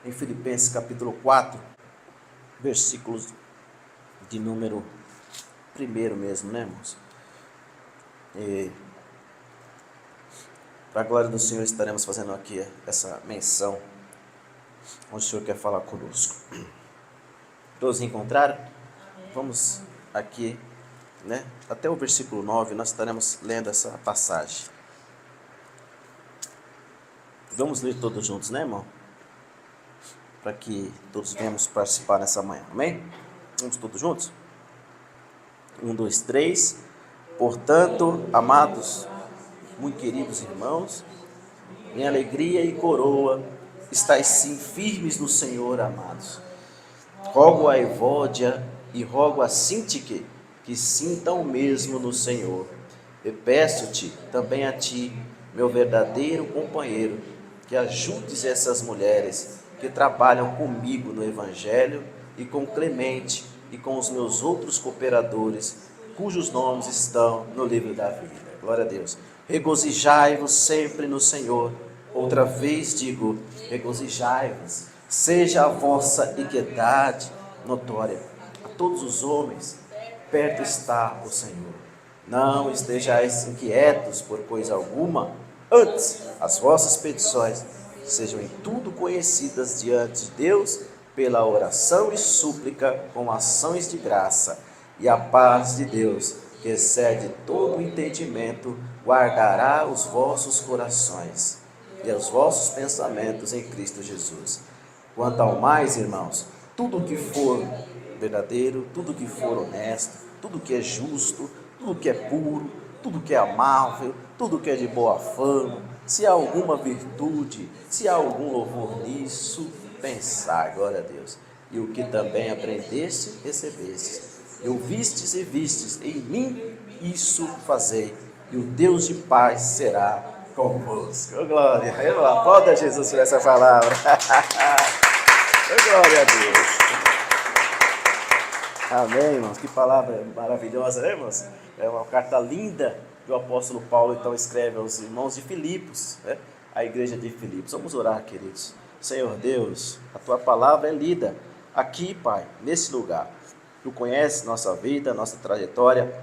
em Filipenses capítulo 4, versículos de número 1 mesmo, né, irmãos? E para a glória do Senhor estaremos fazendo aqui essa menção, onde o Senhor quer falar conosco. Todos encontraram? Vamos aqui, né? Até o versículo 9, nós estaremos lendo essa passagem. Vamos ler todos juntos, né, irmão? Para que todos venhamos participar nessa manhã, amém? Vamos todos juntos? 1, 2, 3. Portanto, amados, muito queridos irmãos, em alegria e coroa, estáis sim firmes no Senhor, amados. Rogo a Evódia e rogo a Sintique que sintam o mesmo no Senhor. E peço-te também a ti, meu verdadeiro companheiro, que ajudes essas mulheres que trabalham comigo no Evangelho e com Clemente e com os meus outros cooperadores, cujos nomes estão no livro da vida. Glória a Deus. Regozijai-vos sempre no Senhor. Outra vez digo, regozijai-vos. Seja a vossa igualdade notória a todos os homens, perto está o Senhor. Não estejais inquietos por coisa alguma, antes as vossas petições sejam em tudo conhecidas diante de Deus pela oração e súplica com ações de graça, e a paz de Deus, que excede todo o entendimento, guardará os vossos corações e os vossos pensamentos em Cristo Jesus. Quanto ao mais, irmãos, tudo que for verdadeiro, tudo que for honesto, tudo que é justo, tudo que é puro, tudo que é amável, tudo que é de boa fama, se há alguma virtude, se há algum louvor nisso, pensar, glória a Deus. E o que também aprendeste, recebeste, e ouvistes e vistes, em mim isso fazei, e o Deus de paz será convosco. Oh, glória, aplauda a Jesus por essa palavra. Oh, glória a Deus. Amém, irmãos, que palavra maravilhosa, né, irmãos? É uma carta linda que o apóstolo Paulo então escreve aos irmãos de Filipos, né? A igreja de Filipos. Vamos orar, queridos. Senhor Deus, a tua palavra é lida aqui, Pai, nesse lugar. Tu conheces nossa vida, nossa trajetória.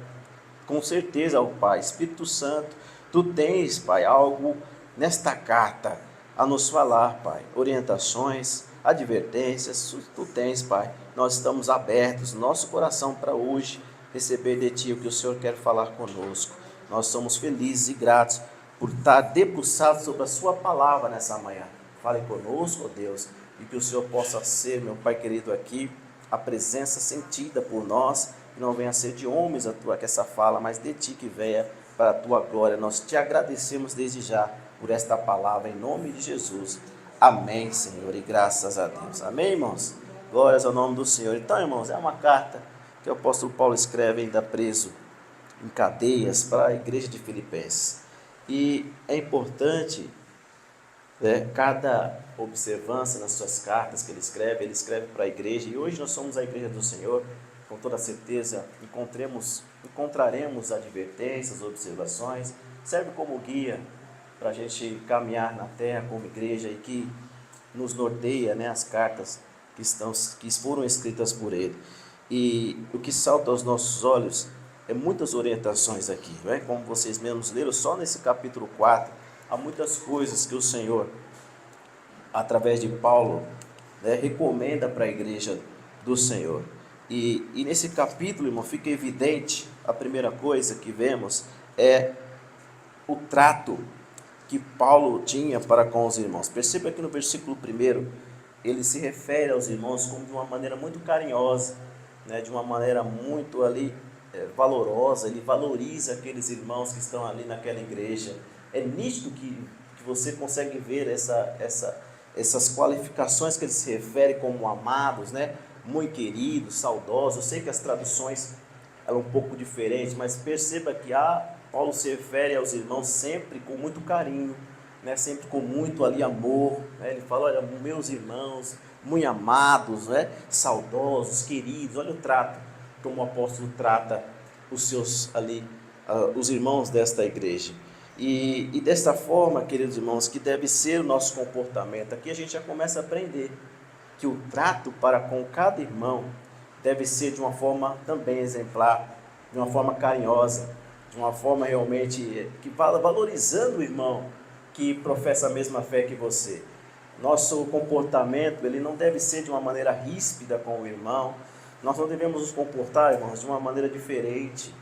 Com certeza, ó Pai, Espírito Santo, tu tens, Pai, algo nesta carta a nos falar, Pai. Orientações, advertências, tu tens, Pai. Nós estamos abertos, nosso coração para hoje receber de Ti o que o Senhor quer falar conosco. Nós somos felizes e gratos por estar debruçados sobre a Sua palavra nessa manhã. Fale conosco, ó Deus, e que o Senhor possa ser, meu Pai querido, aqui, a presença sentida por nós, que não venha a ser de homens que essa fala, mas de Ti que venha para a Tua glória. Nós Te agradecemos desde já por esta palavra, em nome de Jesus. Amém, Senhor, e graças a Deus. Amém, irmãos? Glórias ao nome do Senhor. Então, irmãos, é uma carta que o apóstolo Paulo escreve ainda preso em cadeias para a igreja de Filipenses. E é importante, cada observância nas suas cartas que ele escreve para a igreja. E hoje nós somos a igreja do Senhor, com toda certeza encontraremos advertências, observações, serve como guia para a gente caminhar na terra como igreja e que nos norteia, né, as cartas que foram escritas por ele. E o que salta aos nossos olhos é muitas orientações aqui, né? Como vocês mesmos leram, só nesse capítulo 4, há muitas coisas que o Senhor, através de Paulo, né, recomenda para a igreja do Senhor. E nesse capítulo, irmão, fica evidente, a primeira coisa que vemos é o trato que Paulo tinha para com os irmãos. Perceba que no versículo 1, ele se refere aos irmãos como de uma maneira muito carinhosa, né, de uma maneira muito ali valorosa. Ele valoriza aqueles irmãos que estão ali naquela igreja. É nítido que você consegue ver essas qualificações que ele se refere como amados, né, muito queridos, saudosos. Eu sei que as traduções eram um pouco diferentes, mas perceba que Paulo se refere aos irmãos sempre com muito carinho, né, sempre com muito ali amor, né? Ele fala, olha, meus irmãos, muito amados, né, saudosos, queridos. Olha o trato, como o apóstolo trata os seus ali, os irmãos desta igreja. E dessa forma, queridos irmãos, que deve ser o nosso comportamento. Aqui a gente já começa a aprender que o trato para com cada irmão deve ser de uma forma também exemplar, de uma forma carinhosa, de uma forma realmente que valorizando o irmão que professa a mesma fé que você. Nosso comportamento, ele não deve ser de uma maneira ríspida com o irmão. Nós não devemos nos comportar, irmãos, de uma maneira diferente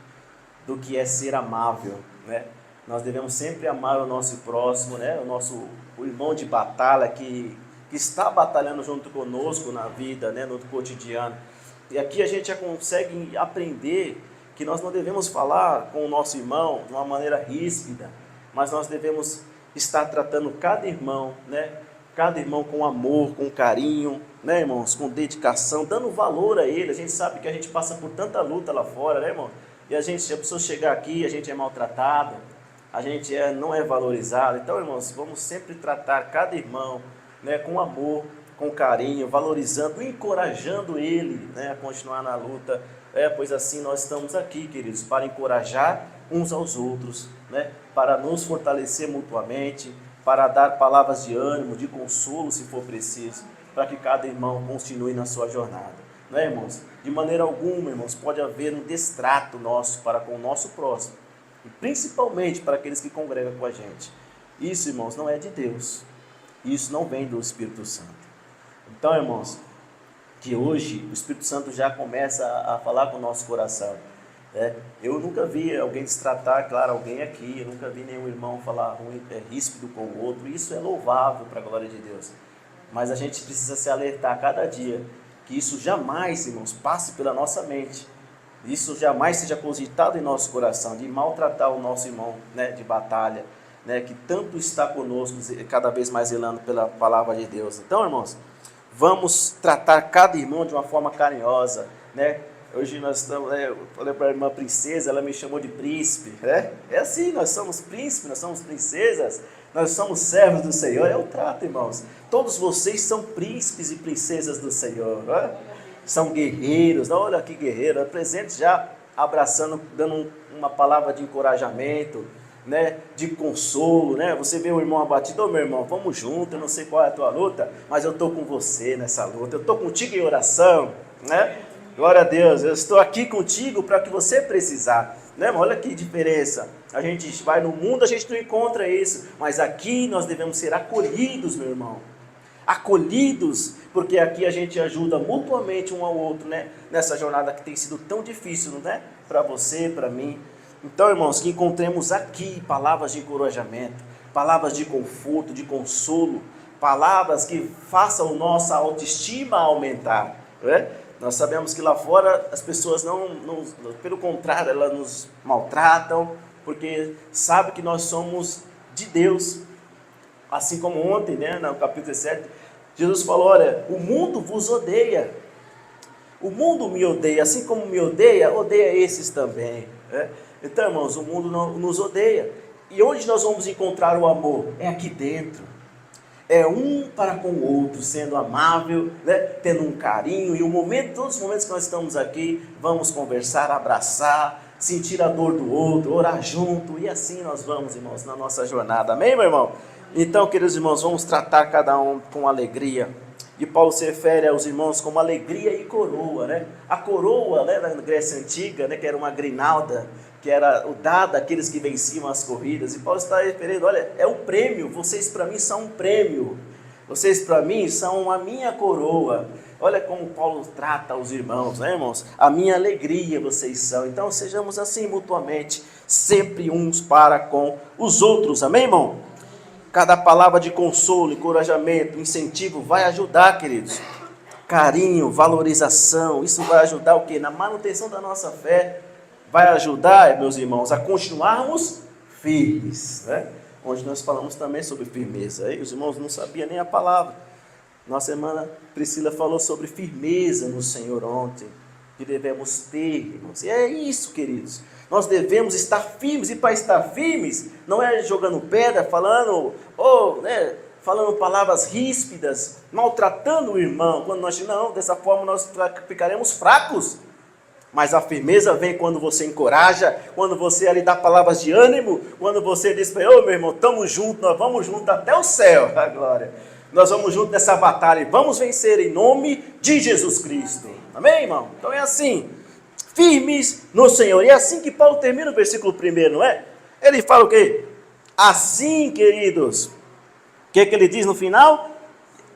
do que é ser amável, né? Nós devemos sempre amar o nosso próximo, né? O irmão de batalha que está batalhando junto conosco na vida, né? No cotidiano. E aqui a gente já consegue aprender que nós não devemos falar com o nosso irmão de uma maneira ríspida, mas nós devemos estar tratando cada irmão, né? Cada irmão com amor, com carinho, né, irmãos? Com dedicação, dando valor a ele. A gente sabe que a gente passa por tanta luta lá fora, né, irmão? E a pessoa chegar aqui, a gente é maltratado, a gente não é valorizado. Então, irmãos, vamos sempre tratar cada irmão, né, com amor, com carinho, valorizando, encorajando ele, né, a continuar na luta. Pois assim nós estamos aqui, queridos, para encorajar uns aos outros, né, para nos fortalecer mutuamente, para dar palavras de ânimo, de consolo, se for preciso, para que cada irmão continue na sua jornada. Não é, irmãos? De maneira alguma, irmãos, pode haver um destrato nosso para com o nosso próximo, e principalmente para aqueles que congregam com a gente. Isso, irmãos, não é de Deus. Isso não vem do Espírito Santo. Então, irmãos, que hoje o Espírito Santo já começa a falar com o nosso coração. Eu nunca vi alguém destratar, claro, alguém aqui, eu nunca vi nenhum irmão falar ruim, ríspido com o outro. Isso é louvável para a glória de Deus. Mas a gente precisa se alertar a cada dia que isso jamais, irmãos, passe pela nossa mente. Isso jamais seja cogitado em nosso coração, de maltratar o nosso irmão, né, de batalha, né, que tanto está conosco, cada vez mais zelando pela palavra de Deus. Então, irmãos, vamos tratar cada irmão de uma forma carinhosa, né? Hoje nós estamos, eu falei para a irmã princesa, ela me chamou de príncipe, né? É assim, nós somos príncipes, nós somos princesas, nós somos servos do Senhor. É o trato, irmãos. Todos vocês são príncipes e princesas do Senhor, né? São guerreiros. Olha que guerreiro, presente já abraçando, dando uma palavra de encorajamento, né, de consolo, né? Você vê o irmão abatido, meu irmão, vamos junto, eu não sei qual é a tua luta, mas eu estou com você nessa luta, eu estou contigo em oração, né? Glória a Deus, eu estou aqui contigo para que você precisar, né? Olha que diferença, a gente vai no mundo, a gente não encontra isso, mas aqui nós devemos ser acolhidos, meu irmão, acolhidos, porque aqui a gente ajuda mutuamente um ao outro, né? Nessa jornada que tem sido tão difícil, né? Para você, para mim. Então, irmãos, que encontremos aqui palavras de encorajamento, palavras de conforto, de consolo, palavras que façam nossa autoestima aumentar, né? Nós sabemos que lá fora as pessoas pelo contrário, elas nos maltratam, porque sabem que nós somos de Deus. Assim como ontem, né, no capítulo 17, Jesus falou, olha, o mundo vos odeia, o mundo me odeia, assim como me odeia, odeia esses também, né? Então, irmãos, o mundo não nos odeia. E onde nós vamos encontrar o amor? É aqui dentro. É um para com o outro, sendo amável, né? Tendo um carinho. E todos os momentos que nós estamos aqui, vamos conversar, abraçar, sentir a dor do outro, orar junto. E assim nós vamos, irmãos, na nossa jornada. Amém, meu irmão? Então, queridos irmãos, vamos tratar cada um com alegria. E Paulo se refere aos irmãos como alegria e coroa, né? A coroa, né, na Grécia Antiga, né, que era uma grinalda, que era o dado àqueles que venciam as corridas. E Paulo está referindo, olha, é um prêmio, vocês para mim são um prêmio. Vocês para mim são a minha coroa. Olha como Paulo trata os irmãos, né, irmãos? A minha alegria vocês são. Então sejamos assim mutuamente, sempre uns para com os outros. Amém, irmão? Cada palavra de consolo, encorajamento, incentivo vai ajudar, queridos. Carinho, valorização, isso vai ajudar o quê? Na manutenção da nossa fé. Vai ajudar, meus irmãos, a continuarmos firmes, né? Onde nós falamos também sobre firmeza. Aí os irmãos não sabiam nem a palavra. Nossa irmã Priscila falou sobre firmeza no Senhor ontem, que devemos ter, irmãos. E é isso, queridos. Nós devemos estar firmes, e para estar firmes, não é jogando pedra, falando palavras ríspidas, maltratando o irmão. Quando nós não, dessa forma nós ficaremos fracos. Mas a firmeza vem quando você encoraja, quando você ali dá palavras de ânimo, quando você diz para ele, ô meu irmão, estamos juntos, nós vamos juntos até o céu, a glória. Nós vamos juntos nessa batalha e vamos vencer em nome de Jesus Cristo. Amém, irmão? Então é assim, firmes no Senhor. E é assim que Paulo termina o versículo 1, não é? Ele fala o quê? Assim, queridos, o que ele diz no final?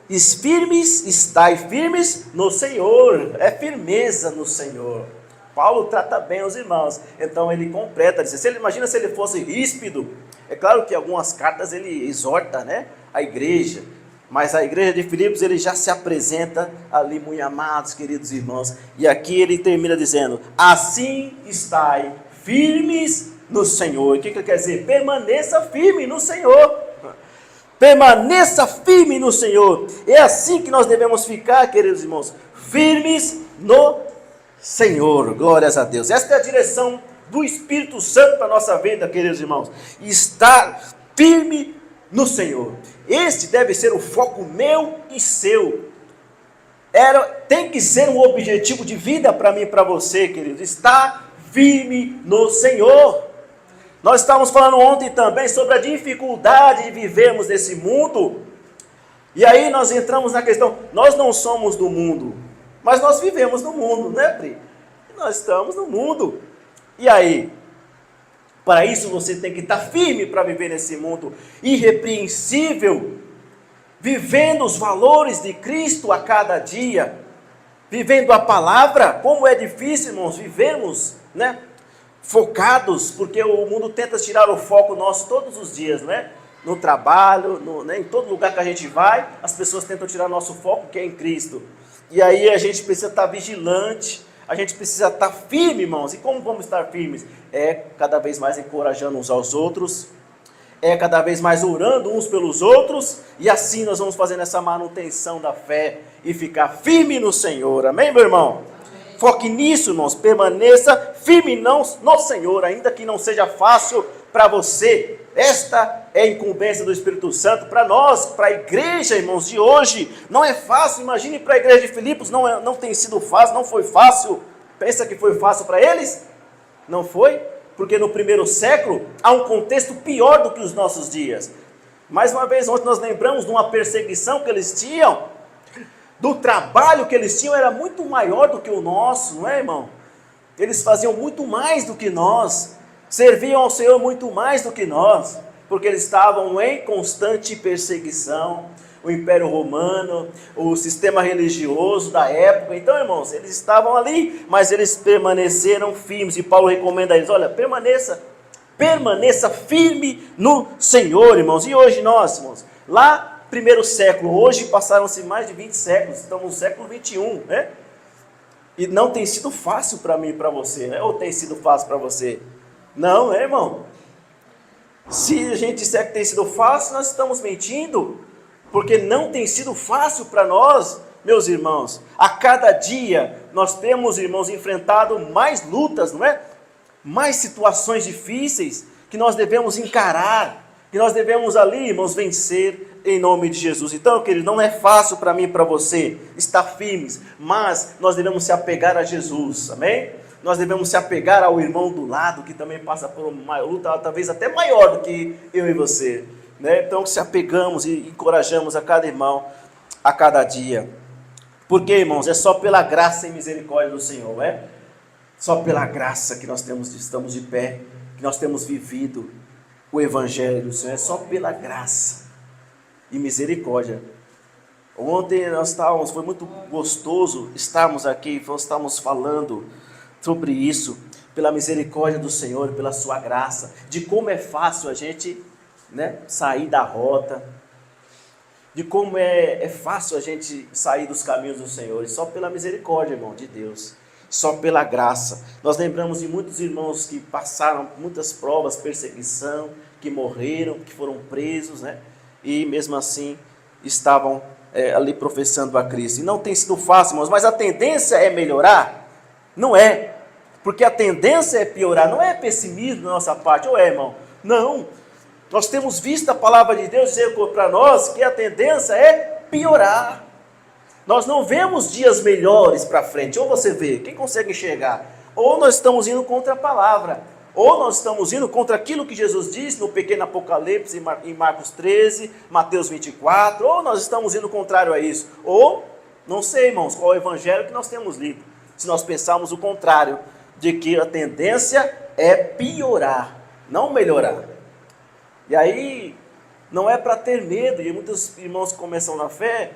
Estai firmes no Senhor. É firmeza no Senhor. Paulo trata bem os irmãos. Então ele completa, diz, imagina se ele fosse ríspido. É claro que algumas cartas ele exorta, né, a igreja. Mas a igreja de Filipos ele já se apresenta ali muito amados, queridos irmãos. E aqui ele termina dizendo, assim estai firmes no Senhor. O que ele quer dizer? Permaneça firme no Senhor. Permaneça firme no Senhor. É assim que nós devemos ficar, queridos irmãos. Firmes no Senhor. Glórias a Deus. Esta é a direção do Espírito Santo para a nossa vida, queridos irmãos. Estar firme no Senhor. Este deve ser o foco meu e seu. Tem que ser um objetivo de vida para mim e para você, queridos. Estar firme no Senhor. Nós estávamos falando ontem também sobre a dificuldade de vivermos nesse mundo. E aí nós entramos na questão, nós não somos do mundo, mas nós vivemos no mundo, né, Pri? Nós estamos no mundo. E aí? Para isso você tem que estar firme para viver nesse mundo irrepreensível, vivendo os valores de Cristo a cada dia, vivendo a palavra. Como é difícil, irmãos, vivermos, né, focados, porque o mundo tenta tirar o foco nosso todos os dias, né? No trabalho, né, em todo lugar que a gente vai, as pessoas tentam tirar nosso foco, que é em Cristo. E aí a gente precisa estar vigilante, a gente precisa estar firme, irmãos. E como vamos estar firmes? É cada vez mais encorajando uns aos outros, é cada vez mais orando uns pelos outros, e assim nós vamos fazendo essa manutenção da fé e ficar firme no Senhor. Amém, meu irmão? Amém. Foque nisso, irmãos. Permaneça firme no Senhor, ainda que não seja fácil para você. Esta é a incumbência do Espírito Santo para nós, para a igreja, irmãos, de hoje. Não é fácil, imagine para a igreja de Filipos, não tem sido fácil, não foi fácil. Pensa que foi fácil para eles? Não foi, porque no primeiro século há um contexto pior do que os nossos dias. Mais uma vez, ontem nós lembramos de uma perseguição que eles tinham, do trabalho que eles tinham, era muito maior do que o nosso, não é, irmão? Eles faziam muito mais do que nós, serviam ao Senhor muito mais do que nós, porque eles estavam em constante perseguição. O Império Romano, o sistema religioso da época. Então, irmãos, eles estavam ali, mas eles permaneceram firmes. E Paulo recomenda a eles, olha, permaneça firme no Senhor, irmãos. E hoje nós, irmãos, lá, primeiro século, hoje passaram-se mais de 20 séculos, estamos no século 21, né? E não tem sido fácil para mim e para você, né? Ou tem sido fácil para você? Não, né, irmão? Se a gente disser que tem sido fácil, nós estamos mentindo, porque não tem sido fácil para nós, meus irmãos. A cada dia nós temos, irmãos, enfrentado mais lutas, não é? Mais situações difíceis que nós devemos encarar, que nós devemos ali, irmãos, vencer em nome de Jesus. Então, querido, não é fácil para mim e para você estar firmes, mas nós devemos se apegar a Jesus, amém? Nós devemos se apegar ao irmão do lado, que também passa por uma luta talvez até maior do que eu e você, né? Então se apegamos e encorajamos a cada irmão, a cada dia. Porque, irmãos, é só pela graça e misericórdia do Senhor, é? Só pela graça que nós estamos de pé, que nós temos vivido o Evangelho do Senhor, é só pela graça e misericórdia. Ontem foi muito gostoso estarmos aqui, estamos falando sobre isso, pela misericórdia do Senhor, pela sua graça, de como é fácil a gente, né, sair da rota, de como é fácil a gente sair dos caminhos do Senhor, e só pela misericórdia, irmão, de Deus, só pela graça. Nós lembramos de muitos irmãos que passaram muitas provas, perseguição, que morreram, que foram presos, né, e mesmo assim estavam ali professando a Cristo. E não tem sido fácil, irmãos, mas a tendência é melhorar? Não é. Porque a tendência é piorar, não é pessimismo da nossa parte, ou é, irmão? Não, nós temos visto a palavra de Deus dizer para nós que a tendência é piorar. Nós não vemos dias melhores para frente, ou você vê, quem consegue enxergar? Ou nós estamos indo contra a palavra, ou nós estamos indo contra aquilo que Jesus disse no pequeno Apocalipse, em Marcos 13, Mateus 24, ou nós estamos indo contrário a isso, ou, não sei, irmãos, qual é o evangelho que nós temos lido, se nós pensarmos o contrário, de que a tendência é piorar, não melhorar. E aí, não é para ter medo, e muitos irmãos que começam na fé,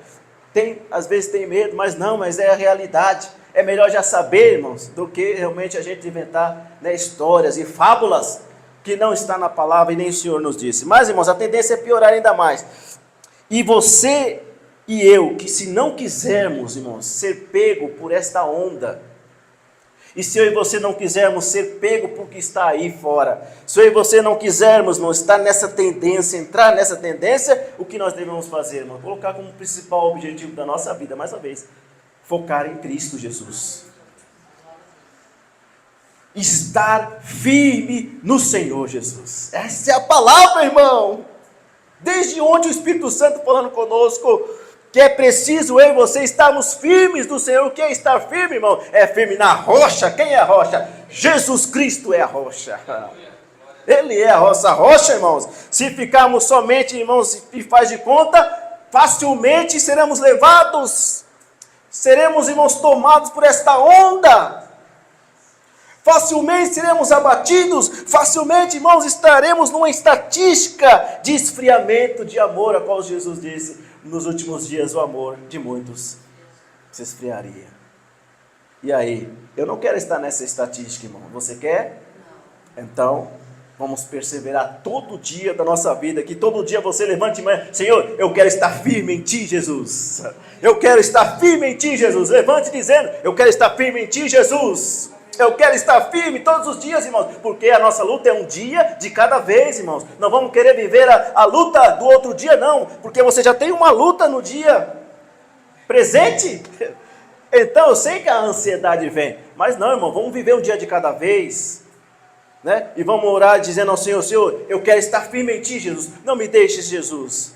às vezes tem medo, mas é a realidade. É melhor já saber, irmãos, do que realmente a gente inventar, né, histórias e fábulas que não está na palavra e nem o Senhor nos disse. Mas, irmãos, a tendência é piorar ainda mais. E você e eu, que se não quisermos, irmãos, ser pego por esta onda, e se eu e você não quisermos ser pego por que está aí fora, se eu e você não quisermos, irmão, estar nessa tendência, entrar nessa tendência, o que nós devemos fazer, irmão? Colocar como principal objetivo da nossa vida, mais uma vez, focar em Cristo Jesus. Estar firme no Senhor Jesus. Essa é a palavra, irmão. Desde onde o Espírito Santo falando conosco, que é preciso eu e você estarmos firmes no Senhor. O que é estar firme, irmão? É firme na rocha. Quem é a rocha? Jesus Cristo é a rocha. Ele é a nossa rocha, irmãos. Se ficarmos somente, irmãos, e faz de conta, facilmente seremos levados. Seremos, irmãos, tomados por esta onda. Facilmente seremos abatidos. Facilmente, irmãos, estaremos numa estatística de esfriamento de amor, a qual Jesus disse, nos últimos dias o amor de muitos se esfriaria. E aí? Eu não quero estar nessa estatística, irmão. Você quer? Então, vamos perseverar todo dia da nossa vida, que todo dia você levante e manhã, Senhor, eu quero estar firme em Ti, Jesus. Eu quero estar firme em Ti, Jesus. Levante dizendo, eu quero estar firme em Ti, Jesus. Eu quero estar firme todos os dias, irmãos, porque a nossa luta é um dia de cada vez, irmãos. Não vamos querer viver a luta do outro dia, não, porque você já tem uma luta no dia presente. Então, eu sei que a ansiedade vem, mas não, irmão, vamos viver um dia de cada vez, né? E vamos orar dizendo ao Senhor, Senhor, eu quero estar firme em Ti, Jesus. Não me deixes, Jesus,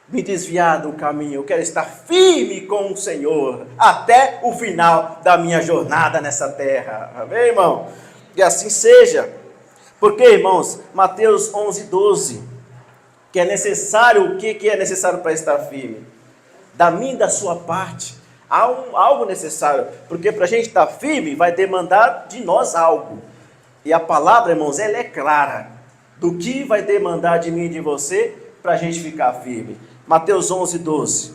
me desviar do caminho. Eu quero estar firme com o Senhor até o final da minha jornada nessa terra. Amém, irmão? E assim seja. Porque, irmãos, Mateus 11:12, que é necessário, o que é necessário para estar firme? Da minha e da sua parte, há algo necessário, porque para a gente estar firme, vai demandar de nós algo. E a palavra, irmãos, ela é clara, do que vai demandar de mim e de você, para a gente ficar firme. Mateus 11:12,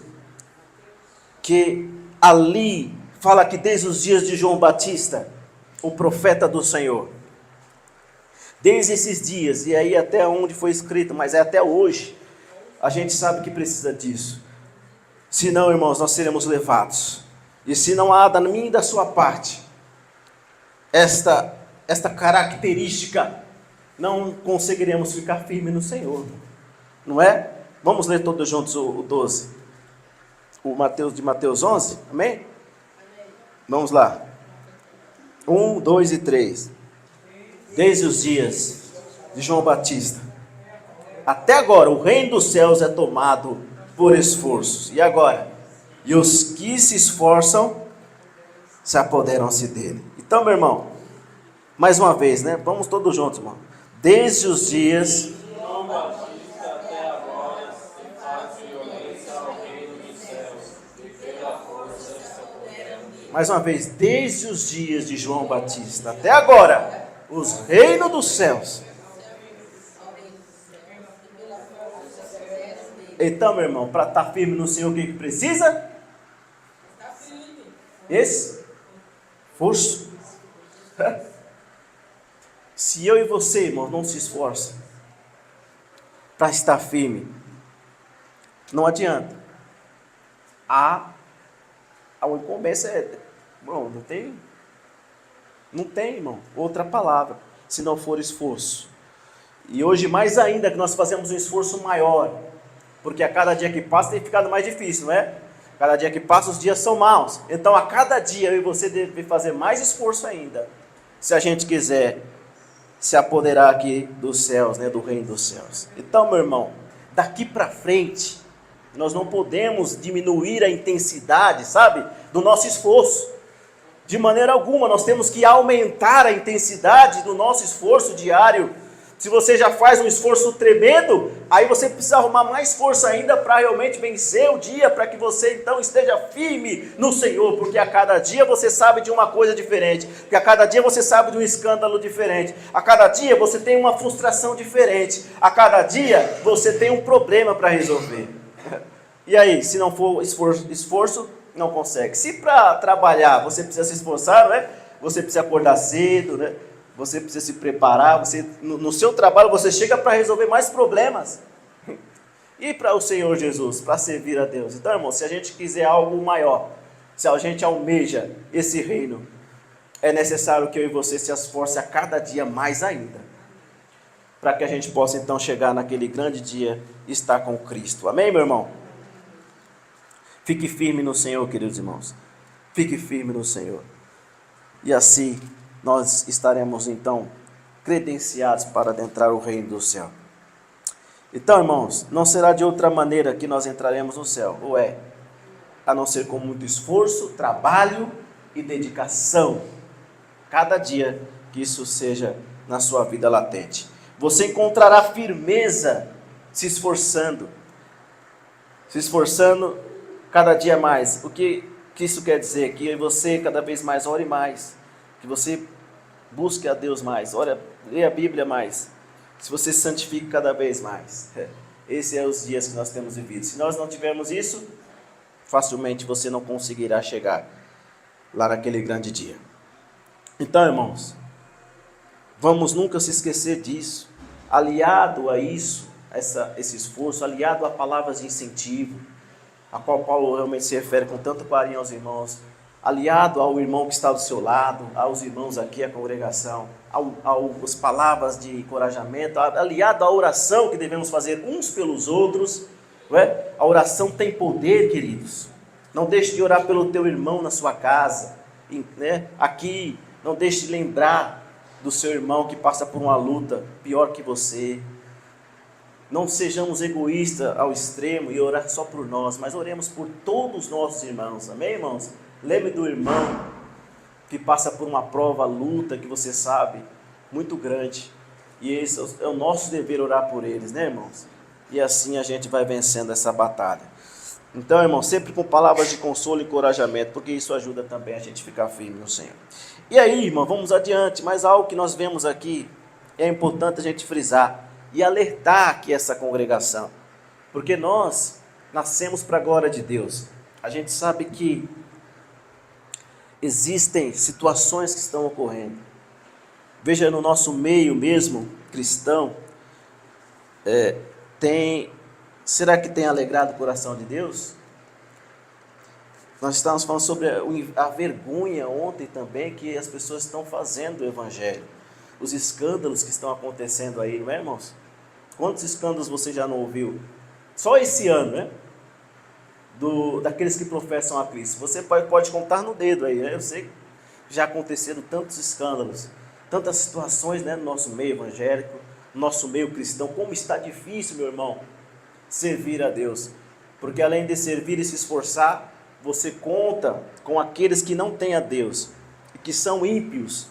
que ali fala que desde os dias de João Batista, o profeta do Senhor, desde esses dias, e aí até onde foi escrito, mas é até hoje, a gente sabe que precisa disso. Senão, irmãos, nós seremos levados. E se não há da minha e da sua parte esta característica, não conseguiremos ficar firme no Senhor. Não é? Vamos ler todos juntos o 12. De Mateus 11, amém? Amém. Vamos lá. 1, 2 e 3. Desde os dias de João Batista até agora, o reino dos céus é tomado por esforços. E agora? E os que se esforçam se apoderam-se dele. Então, meu irmão, mais uma vez, né? Vamos todos juntos, irmão. Desde os dias mais uma vez, desde os dias de João Batista até agora, os reinos dos céus. Então, meu irmão, para estar firme no Senhor, o que precisa? Esforço. Se eu e você, irmão, não se esforçam para estar firme, não adianta. A incumbência irmão, não tem, irmão, outra palavra, se não for esforço. E hoje mais ainda que nós fazemos um esforço maior, porque a cada dia que passa tem ficado mais difícil, não é? Cada dia que passa os dias são maus. Então a cada dia eu e você deve fazer mais esforço ainda, se a gente quiser se apoderar aqui dos céus, né, do reino dos céus. Então, meu irmão, daqui para frente, nós não podemos diminuir a intensidade, sabe, do nosso esforço. De maneira alguma, nós temos que aumentar a intensidade do nosso esforço diário. Se você já faz um esforço tremendo, aí você precisa arrumar mais força ainda para realmente vencer o dia, para que você então esteja firme no Senhor, porque a cada dia você sabe de uma coisa diferente, porque a cada dia você sabe de um escândalo diferente, a cada dia você tem uma frustração diferente, a cada dia você tem um problema para resolver. E aí, se não for esforço, não consegue. Se para trabalhar você precisa se esforçar, não é? Você precisa acordar cedo, né? Você precisa se preparar, no seu trabalho você chega para resolver mais problemas. E para o Senhor Jesus, para servir a Deus. Então, irmão, se a gente quiser algo maior, se a gente almeja esse reino, é necessário que eu e você se esforce a cada dia mais ainda, para que a gente possa então chegar naquele grande dia e estar com Cristo. Amém, meu irmão? Fique firme no Senhor, queridos irmãos. Fique firme no Senhor. E assim nós estaremos então credenciados para adentrar o reino do céu. Então, irmãos, não será de outra maneira que nós entraremos no céu, ou é, a não ser com muito esforço, trabalho e dedicação, cada dia que isso seja na sua vida latente. Você encontrará firmeza se esforçando cada dia mais. O que isso quer dizer? Que você cada vez mais ore mais, que você busque a Deus mais, leia a Bíblia mais, se você se santifique cada vez mais. Esses são os dias que nós temos vivido. Se nós não tivermos isso, facilmente você não conseguirá chegar lá naquele grande dia. Então, irmãos, vamos nunca se esquecer disso. Aliado a isso, esse esforço, aliado a palavras de incentivo, a qual Paulo realmente se refere com tanto carinho aos irmãos, aliado ao irmão que está do seu lado, aos irmãos aqui, à congregação, às palavras de encorajamento, aliado à oração que devemos fazer uns pelos outros, não é? A oração tem poder, queridos. Não deixe de orar pelo teu irmão na sua casa, né? Aqui, não deixe de lembrar do seu irmão que passa por uma luta pior que você. Não sejamos egoístas ao extremo e orar só por nós, mas oremos por todos os nossos irmãos, amém, irmãos? Lembre do irmão que passa por uma prova, luta, que você sabe, muito grande. E esse é o nosso dever orar por eles, né, irmãos? E assim a gente vai vencendo essa batalha. Então, irmão, sempre com palavras de consolo e encorajamento, porque isso ajuda também a gente ficar firme no Senhor. E aí, irmão, vamos adiante. Mas algo que nós vemos aqui é importante a gente frisar e alertar aqui essa congregação. Porque nós nascemos para a glória de Deus. A gente sabe que existem situações que estão ocorrendo. Veja, no nosso meio mesmo, cristão, será que tem alegrado o coração de Deus? Nós estávamos falando sobre a vergonha ontem também que as pessoas estão fazendo do Evangelho. Os escândalos que estão acontecendo aí, não é, irmãos? Quantos escândalos você já não ouviu? Só esse ano, né? Daqueles que professam a Cristo. Você pode contar no dedo aí, né? Eu sei que já aconteceram tantos escândalos, tantas situações, né, no nosso meio evangélico, no nosso meio cristão. Como está difícil, meu irmão, servir a Deus. Porque além de servir e se esforçar, você conta com aqueles que não têm a Deus, e que são ímpios,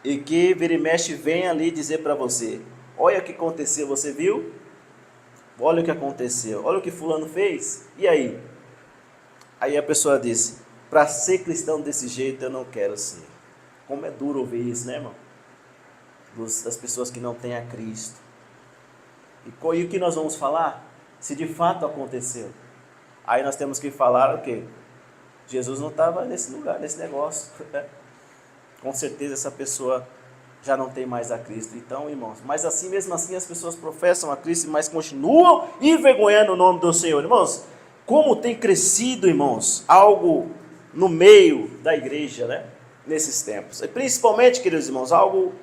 e que vira e mexe vem ali dizer para você: olha o que aconteceu, você viu? Olha o que aconteceu, olha o que fulano fez, e aí? Aí a pessoa disse: para ser cristão desse jeito eu não quero ser. Como é duro ouvir isso, né, irmão? Das pessoas que não têm a Cristo. E o que nós vamos falar? Se de fato aconteceu. Aí nós temos que falar o quê? Jesus não estava nesse lugar, nesse negócio. Com certeza essa pessoa já não tem mais a Cristo. Então, irmãos, mas assim, mesmo assim, as pessoas professam a Cristo, mas continuam envergonhando o nome do Senhor. Irmãos, como tem crescido, irmãos, algo no meio da igreja, né? Nesses tempos. E principalmente, queridos irmãos, algo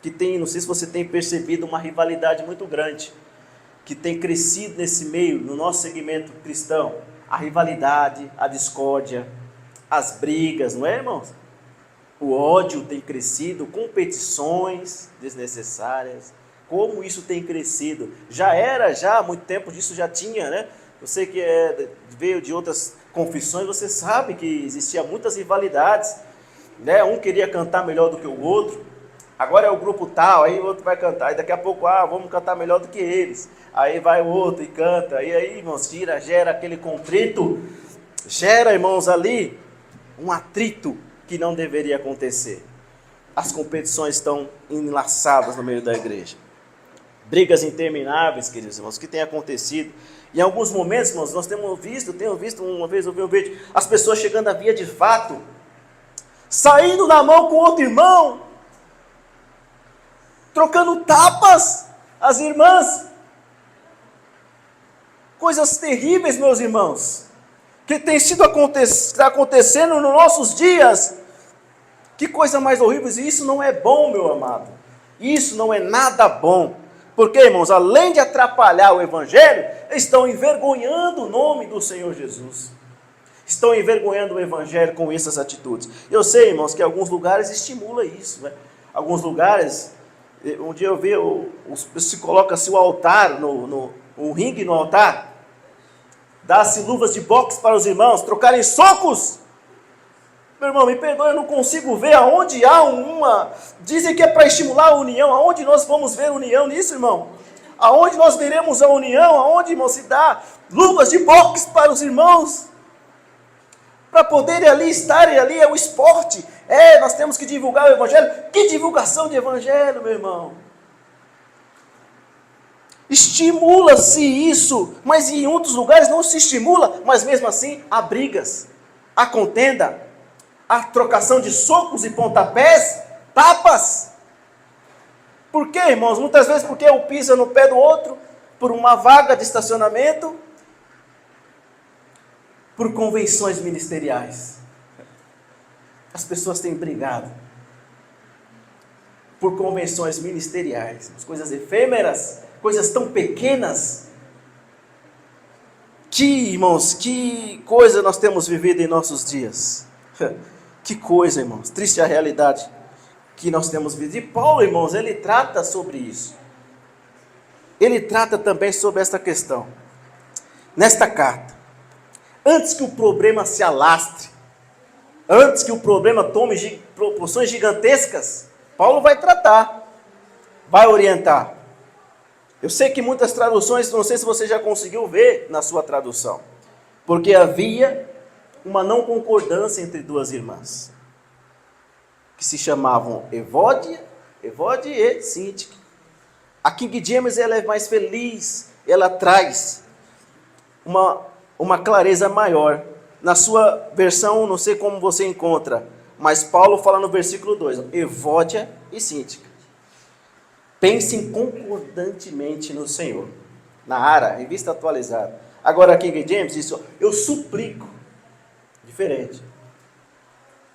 que tem, não sei se você tem percebido, uma rivalidade muito grande, que tem crescido nesse meio, no nosso segmento cristão. A rivalidade, a discórdia, as brigas, não é, irmãos? O ódio tem crescido, competições desnecessárias. Como isso tem crescido? Já há muito tempo disso já tinha, né? Você que veio de outras confissões, você sabe que existia muitas rivalidades, né? Um queria cantar melhor do que o outro. Agora é o grupo tal, aí o outro vai cantar. E daqui a pouco, vamos cantar melhor do que eles. Aí vai o outro e canta. E aí, irmãos, gera aquele conflito. Gera, irmãos, ali um atrito que não deveria acontecer. As competições estão enlaçadas no meio da igreja. Brigas intermináveis, queridos irmãos, que tem acontecido. Em alguns momentos, irmãos, nós tenho visto, uma vez eu vi um vídeo, as pessoas chegando à via de fato, saindo na mão com outro irmão, trocando tapas, as irmãs. Coisas terríveis, meus irmãos, que tem sido acontecendo nos nossos dias. Que coisa mais horrível, e isso não é bom, meu amado. Isso não é nada bom. Porque, irmãos, além de atrapalhar o Evangelho, estão envergonhando o nome do Senhor Jesus. Estão envergonhando o Evangelho com essas atitudes. Eu sei, irmãos, que alguns lugares estimula isso, né? Alguns lugares, um dia eu vi, se coloca-se o altar, um ringue no altar, dá-se luvas de boxe para os irmãos trocarem socos. Meu irmão, me perdoe, eu não consigo ver aonde há dizem que é para estimular a união. Aonde nós vamos ver união nisso, irmão? Aonde nós veremos a união? Aonde, irmão, se dá luvas de boxe para os irmãos? Para poderem ali estarem ali, é o esporte. Nós temos que divulgar o Evangelho. Que divulgação de Evangelho, meu irmão? Estimula-se isso, mas em outros lugares não se estimula, mas mesmo assim há brigas, há contenda, há trocação de socos e pontapés, tapas. Por quê, irmãos? Muitas vezes porque um pisa no pé do outro, por uma vaga de estacionamento, por convenções ministeriais. As pessoas têm brigado por convenções ministeriais, coisas efêmeras, coisas tão pequenas. Irmãos, que coisa nós temos vivido em nossos dias. Que coisa, irmãos, triste a realidade que nós temos vivido. E Paulo, irmãos, ele trata sobre isso. Ele trata também sobre esta questão. Nesta carta, antes que o problema se alastre, antes que o problema tome proporções gigantescas, Paulo vai tratar, vai orientar. Eu sei que muitas traduções, não sei se você já conseguiu ver na sua tradução, porque havia uma não concordância entre duas irmãs, que se chamavam Evódia e Síntique. A King James, ela é mais feliz, ela traz uma clareza maior. Na sua versão, não sei como você encontra, mas Paulo fala no versículo 2, Evódia e Síntique. Pensem concordantemente no Senhor. Na ARA, revista atualizada. Agora a King James diz, eu suplico. Diferente.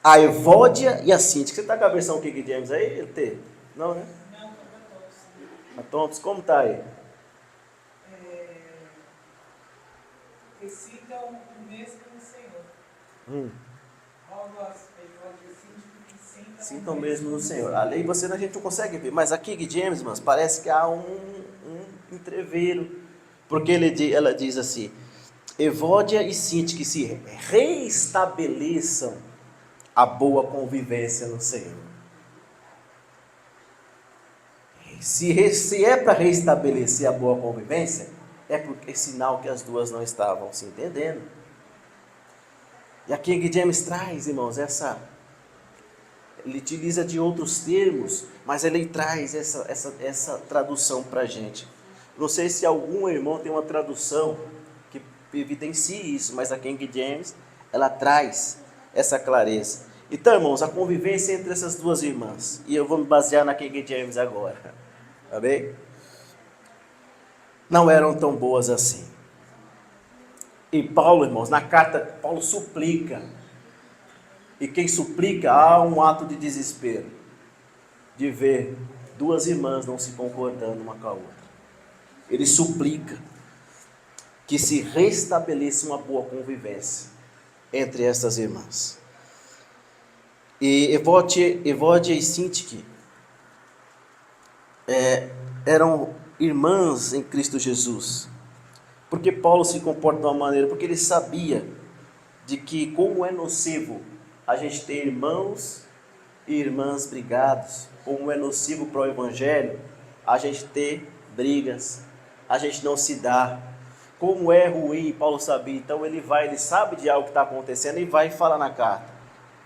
A Evódia e a Síntique. Você está com a versão King James aí, T? Não, né? Não, estou com a Thompson, como está aí? Recitam o mesmo no Senhor. Algo assim, Sintam mesmo no Senhor. A lei a gente não consegue ver, mas a King James, mas parece que há um entreveiro, porque ela diz assim, Evódia e Síntique se reestabeleçam a boa convivência no Senhor. Se é para reestabelecer a boa convivência, é porque é sinal que as duas não estavam se entendendo. E a King James traz, irmãos, ele utiliza de outros termos, mas ele traz essa tradução para a gente. Não sei se algum irmão tem uma tradução que evidencie isso, mas a King James, ela traz essa clareza. Então, irmãos, a convivência entre essas duas irmãs, e eu vou me basear na King James agora, tá bem? Não eram tão boas assim. E Paulo, irmãos, na carta, Paulo suplica. E quem suplica, há um ato de desespero, de ver duas irmãs não se concordando uma com a outra. Ele suplica que se restabeleça uma boa convivência entre essas irmãs. E Evódia e Síntique eram irmãs em Cristo Jesus. Porque Paulo se comporta de uma maneira, porque ele sabia de que como é nocivo a gente ter irmãos e irmãs brigados, como é nocivo para o evangelho a gente ter brigas, a gente não se dá, como é ruim. Paulo sabia, então ele sabe de algo que está acontecendo e vai falar na carta.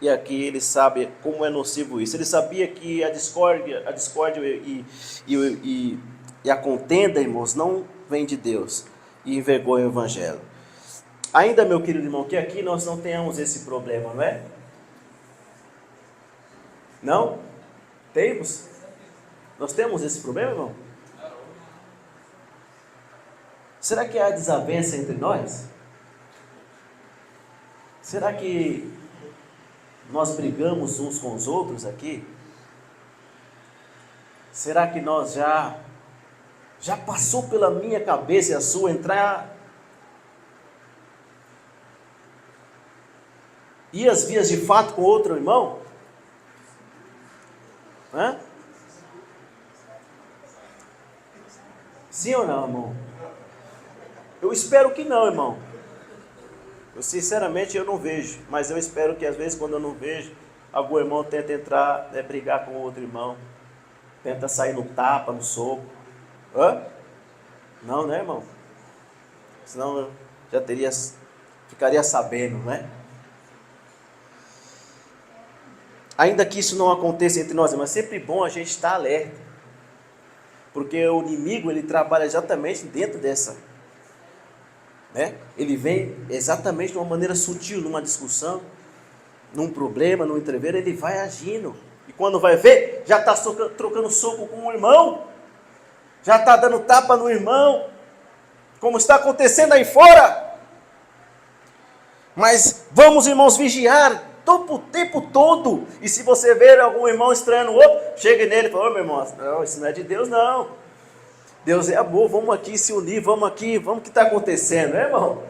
E aqui ele sabe como é nocivo isso. Ele sabia que a discórdia e a contenda, irmãos, não vem de Deus e envergonha o evangelho. Ainda, meu querido irmão, que aqui nós não tenhamos esse problema, não é? Não? Temos? Nós temos esse problema, irmão? Será que há desavença entre nós? Será que nós brigamos uns com os outros aqui? Será que nós já passou pela minha cabeça e a sua entrar e as vias de fato com outro irmão? Hã? Sim ou não, irmão? Eu espero que não, irmão. Sinceramente eu não vejo, mas eu espero que às vezes quando eu não vejo, algum irmão tenta entrar, brigar com outro irmão, tenta sair no tapa, no soco. Hã? Não, né, irmão? Senão eu já ficaria sabendo, né? Ainda que isso não aconteça entre nós, mas é sempre bom a gente estar alerta, porque o inimigo ele trabalha exatamente dentro dessa, né? Ele vem exatamente de uma maneira sutil, numa discussão, num problema, num entrever, ele vai agindo, e quando vai ver, já está trocando soco com o irmão, já está dando tapa no irmão, como está acontecendo aí fora. Mas vamos, irmãos, vigiar o tempo todo. E se você ver algum irmão estranho no outro, chegue nele e fala: ô meu irmão, não, isso não é de Deus não, Deus é amor, vamos aqui se unir, vamos o que está acontecendo, né, irmão?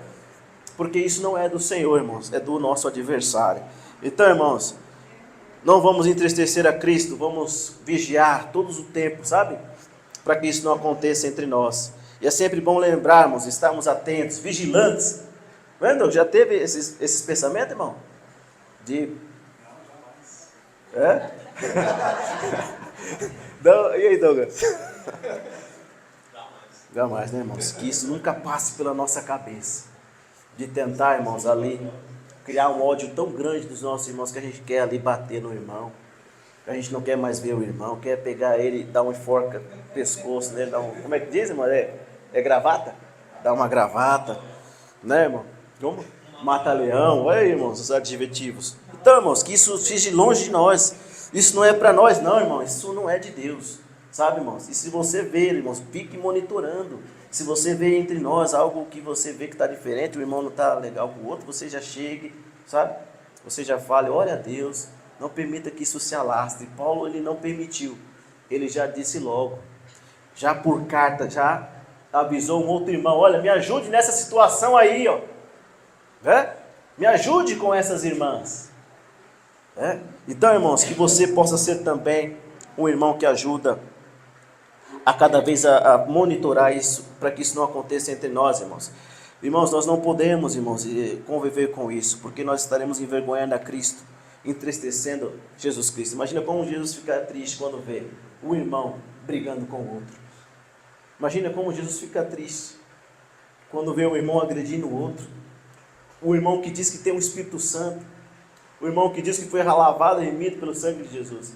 Porque isso não é do Senhor, irmãos, é do nosso adversário. Então, irmãos, não vamos entristecer a Cristo, vamos vigiar todos o tempo, sabe? Para que isso não aconteça entre nós. E é sempre bom lembrarmos, estarmos atentos, vigilantes. Vendo? Já teve esses pensamentos, irmão? É? Não, e aí, Douglas? Jamais, né, irmãos? Que isso nunca passe pela nossa cabeça. De tentar, irmãos, ali criar um ódio tão grande dos nossos irmãos que a gente quer ali bater no irmão. A gente não quer mais ver o irmão, quer pegar ele, dar um enforca no pescoço, né? Como é que diz, irmão? É gravata? Dá uma gravata, né, irmão? Como? Mata-leão, olha aí, irmãos, os adjetivos. Então, irmãos, que isso esteja longe de nós. Isso não é para nós, não, irmão. Isso não é de Deus, sabe, irmãos? E se você ver, irmãos, fique monitorando. Se você vê entre nós algo que você vê que está diferente, o irmão não está legal com o outro, você já chegue, sabe? Você já fale: olha a Deus, não permita que isso se alastre. Paulo, ele não permitiu. Ele já disse logo, já por carta, já avisou um outro irmão: olha, me ajude nessa situação aí, ó. Me ajude com essas irmãs. Então, irmãos, que você possa ser também um irmão que ajuda a cada vez a monitorar isso, para que isso não aconteça entre nós, irmãos. Irmãos, nós não podemos, irmãos, conviver com isso, porque nós estaremos envergonhando a Cristo, entristecendo Jesus Cristo. Imagina como Jesus fica triste quando vê o irmão brigando com o outro. Imagina como Jesus fica triste quando vê o irmão agredindo o outro. O irmão que diz que tem um Espírito Santo, o irmão que diz que foi lavado e remido pelo sangue de Jesus.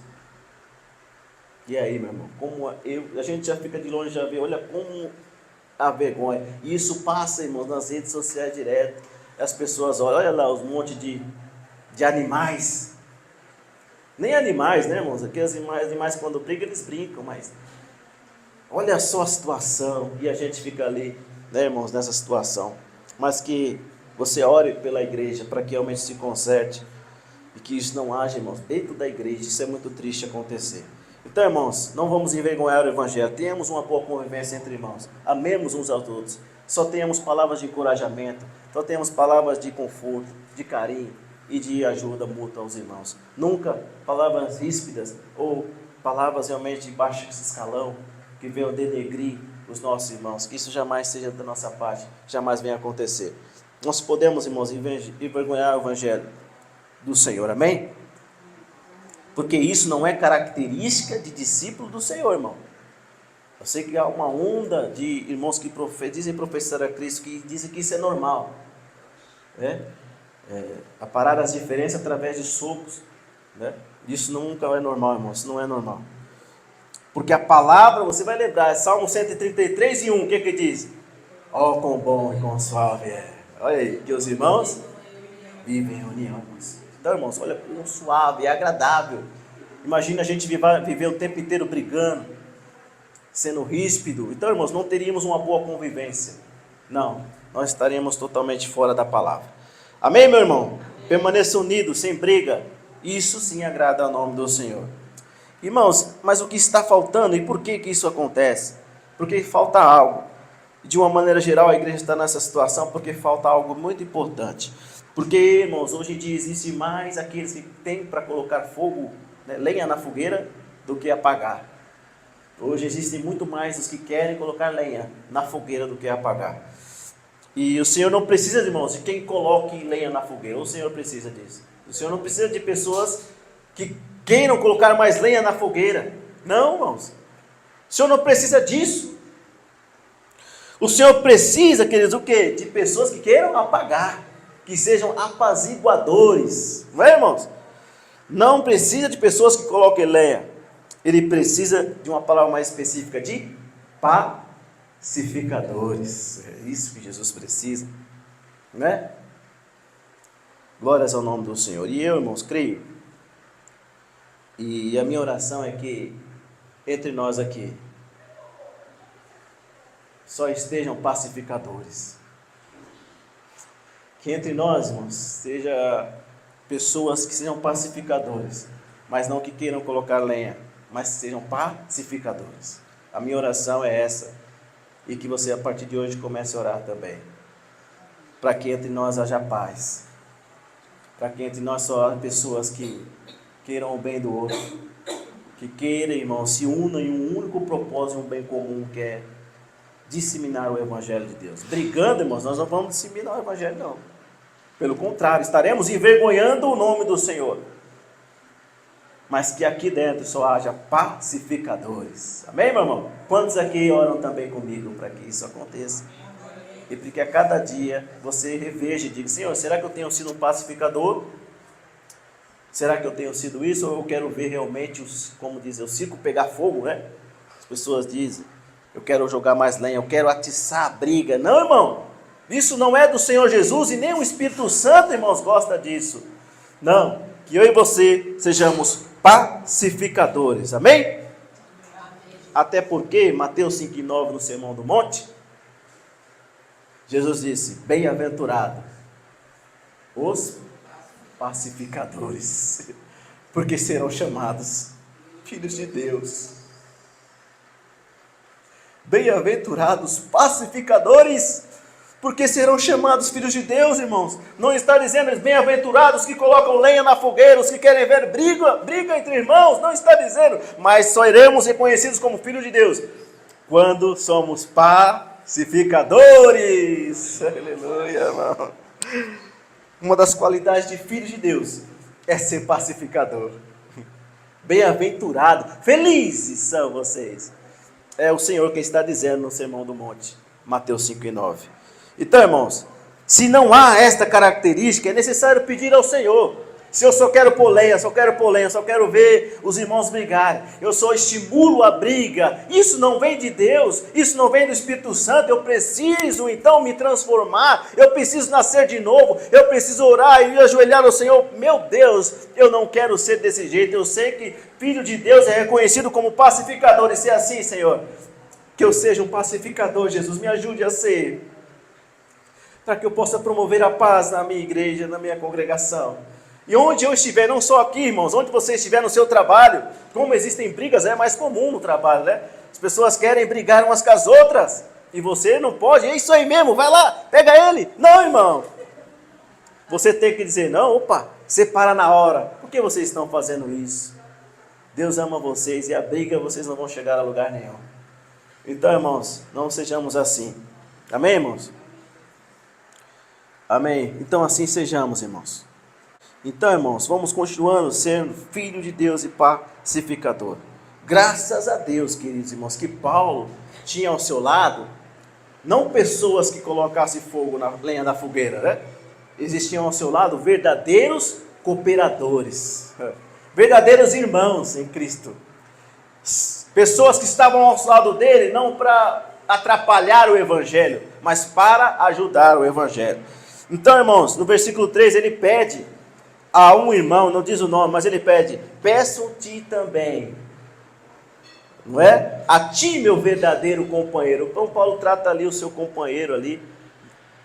E aí, meu irmão, a gente já fica de longe, já vê, olha como a vergonha. E isso passa, irmãos, nas redes sociais direto. As pessoas olham, olha lá, os montes de animais. Nem animais, né, irmãos? Aqui os animais quando brigam, eles brincam, mas olha só a situação. E a gente fica ali, né, irmãos, nessa situação. Mas que você ore pela igreja para que realmente se conserte e que isso não haja, irmãos, dentro da igreja. Isso é muito triste acontecer. Então, irmãos, não vamos envergonhar o evangelho. Tenhamos uma boa convivência entre irmãos. Amemos uns aos outros. Só tenhamos palavras de encorajamento. Só tenhamos palavras de conforto, de carinho e de ajuda mútua aos irmãos. Nunca palavras ríspidas ou palavras realmente de baixo escalão que venham denegrir os nossos irmãos. Que isso jamais seja da nossa parte. Jamais venha acontecer. Nós podemos, irmãos, envergonhar o evangelho do Senhor. Amém? Porque isso não é característica de discípulo do Senhor, irmão. Eu sei que há uma onda de irmãos que dizem professar a Cristo, que dizem que isso é normal, né? Aparar as diferenças através de sopros, né? Isso nunca é normal, irmão, isso não é normal. Porque a palavra, você vai lembrar, é Salmo 133 e 1, o que diz? Ó, quão bom e quão suave é. Olha aí, que os irmãos vivem em união. Então, irmãos, olha, quão suave, é agradável. Imagina a gente viver o tempo inteiro brigando, sendo ríspido. Então, irmãos, não teríamos uma boa convivência. Não, nós estaríamos totalmente fora da palavra. Amém, meu irmão? Permaneça unido, sem briga. Isso sim agrada ao nome do Senhor. Irmãos, mas o que está faltando e por que isso acontece? Porque falta algo. De uma maneira geral, a igreja está nessa situação porque falta algo muito importante. Porque, irmãos, hoje em dia existe mais aqueles que têm para colocar fogo, né, lenha na fogueira, do que apagar. Hoje existem muito mais os que querem colocar lenha na fogueira do que apagar. E o Senhor não precisa, irmãos, de quem coloque lenha na fogueira. O Senhor precisa disso. O Senhor não precisa de pessoas que queiram colocar mais lenha na fogueira. Não, irmãos. O Senhor não precisa disso. O Senhor precisa, queridos, o quê? De pessoas que queiram apagar, que sejam apaziguadores. Não é, irmãos? Não precisa de pessoas que coloquem lenha. Ele precisa de uma palavra mais específica, de pacificadores. É isso que Jesus precisa, né? Glórias ao nome do Senhor. E eu, irmãos, creio, e a minha oração é que entre nós aqui só estejam pacificadores. Que entre nós, irmãos, seja pessoas que sejam pacificadores, mas não que queiram colocar lenha, mas sejam pacificadores. A minha oração é essa, e que você a partir de hoje comece a orar também, para que entre nós haja paz, para que entre nós só haja pessoas que queiram o bem do outro, que queiram, irmãos, se unam em um único propósito, um bem comum, que é disseminar o Evangelho de Deus. Brigando, irmãos, nós não vamos disseminar o Evangelho, não. Pelo contrário, estaremos envergonhando o nome do Senhor. Mas que aqui dentro só haja pacificadores. Amém, meu irmão? Quantos aqui oram também comigo para que isso aconteça? E porque a cada dia você reveja e diga: Senhor, será que eu tenho sido um pacificador? Será que eu tenho sido isso? Ou eu quero ver realmente, como diz, o circo pegar fogo, né? As pessoas dizem: eu quero jogar mais lenha, eu quero atiçar a briga. Não, irmão, isso não é do Senhor Jesus e nem o Espírito Santo, irmãos, gosta disso. Não, que eu e você sejamos pacificadores, amém? Até porque, Mateus 5,9, no Sermão do Monte, Jesus disse: bem-aventurado os pacificadores, porque serão chamados filhos de Deus. Bem-aventurados pacificadores, porque serão chamados filhos de Deus, irmãos. Não está dizendo bem-aventurados que colocam lenha na fogueira, os que querem ver briga entre irmãos. Não está dizendo, mas só iremos reconhecidos como filhos de Deus quando somos pacificadores. Aleluia, irmão. Uma das qualidades de filhos de Deus é ser pacificador. Bem-aventurado, felizes são vocês. É o Senhor quem está dizendo no Sermão do Monte, Mateus 5,9. Então, irmãos, se não há esta característica, é necessário pedir ao Senhor. Se eu só quero pôr lenha, só quero ver os irmãos brigarem, eu só estimulo a briga, isso não vem de Deus, isso não vem do Espírito Santo. Eu preciso então me transformar, eu preciso nascer de novo, eu preciso orar e ajoelhar ao Senhor. Meu Deus, eu não quero ser desse jeito. Eu sei que filho de Deus é reconhecido como pacificador, e ser assim, Senhor, que eu seja um pacificador. Jesus, me ajude a ser, para que eu possa promover a paz na minha igreja, na minha congregação. E onde eu estiver, não só aqui, irmãos, onde você estiver no seu trabalho, como existem brigas, é mais comum no trabalho, né? As pessoas querem brigar umas com as outras, e você não pode. É isso aí mesmo, vai lá, pega ele. Não, irmão. Você tem que dizer: não, opa, separa na hora. Por que vocês estão fazendo isso? Deus ama vocês, e a briga vocês não vão chegar a lugar nenhum. Então, irmãos, não sejamos assim. Amém, irmãos? Amém? Então assim sejamos, irmãos. Então, irmãos, vamos continuando sendo filho de Deus e pacificador. Graças a Deus, queridos irmãos, que Paulo tinha ao seu lado não pessoas que colocassem fogo na lenha da fogueira, né? Existiam ao seu lado verdadeiros cooperadores, verdadeiros irmãos em Cristo. Pessoas que estavam ao lado dele não para atrapalhar o evangelho, mas para ajudar o evangelho. Então, irmãos, no versículo 3 ele pede a um irmão, não diz o nome, mas ele pede: peço-te também, não é? A ti, meu verdadeiro companheiro. Então Paulo trata ali o seu companheiro ali.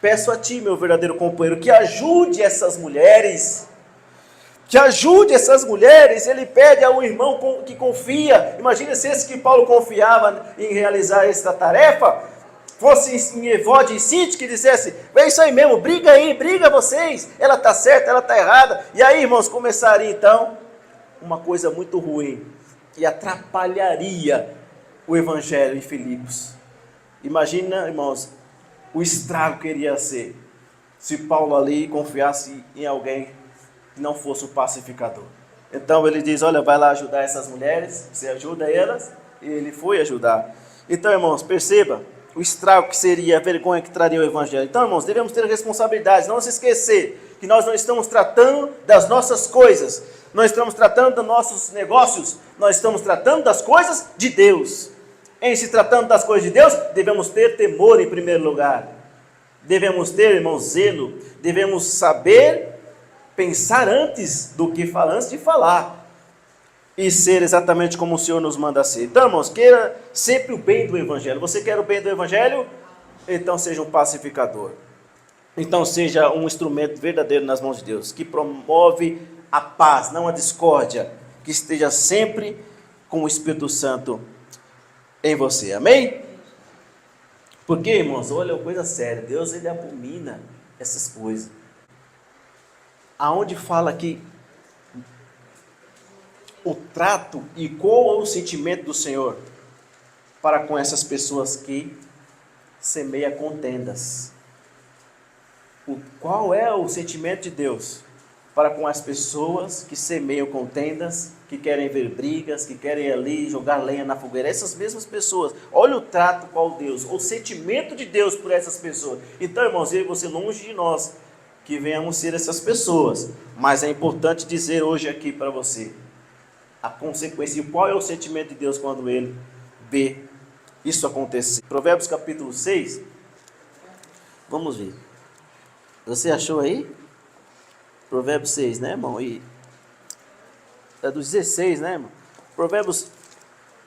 Peço a ti, meu verdadeiro companheiro, que ajude essas mulheres. Que ajude essas mulheres. Ele pede a um irmão que confia. Imagina se esse que Paulo confiava em realizar essa tarefa fosse em Evode e Sinti, que dissesse: é isso aí mesmo, briga aí, briga vocês, ela está certa, ela está errada. E aí, irmãos, começaria então uma coisa muito ruim, que atrapalharia o evangelho em Filipos. Imagina, irmãos, o estrago que iria ser se Paulo ali confiasse em alguém que não fosse o pacificador. Então ele diz: olha, vai lá ajudar essas mulheres, você ajuda elas, e ele foi ajudar. Então, irmãos, perceba o estrago que seria, a vergonha que traria o evangelho. Então, irmãos, devemos ter responsabilidades, não se esquecer que nós não estamos tratando das nossas coisas, não estamos tratando dos nossos negócios, nós estamos tratando das coisas de Deus. Em se tratando das coisas de Deus, devemos ter temor em primeiro lugar, devemos ter, irmãos, zelo, devemos saber pensar antes do que falar, antes de falar, e ser exatamente como o Senhor nos manda ser. Então, irmãos, queira sempre o bem do evangelho. Você quer o bem do evangelho? Então seja um pacificador. Então seja um instrumento verdadeiro nas mãos de Deus, que promove a paz, não a discórdia, que esteja sempre com o Espírito Santo em você. Amém? Porque, irmãos, olha, uma coisa séria, Deus, ele abomina essas coisas. Aonde fala que o trato e qual é o sentimento do Senhor para com essas pessoas que semeiam contendas. Qual é o sentimento de Deus para com as pessoas que semeiam contendas, que querem ver brigas, que querem ali jogar lenha na fogueira? Essas mesmas pessoas, olha o trato qual Deus, o sentimento de Deus por essas pessoas. Então, irmãos, eu e você, longe de nós que venhamos ser essas pessoas, mas é importante dizer hoje aqui para você a consequência, qual é o sentimento de Deus quando ele vê isso acontecer. Provérbios capítulo 6, vamos ver. Você achou aí? Provérbios 6, né, irmão? E é do 16, né, irmão? Provérbios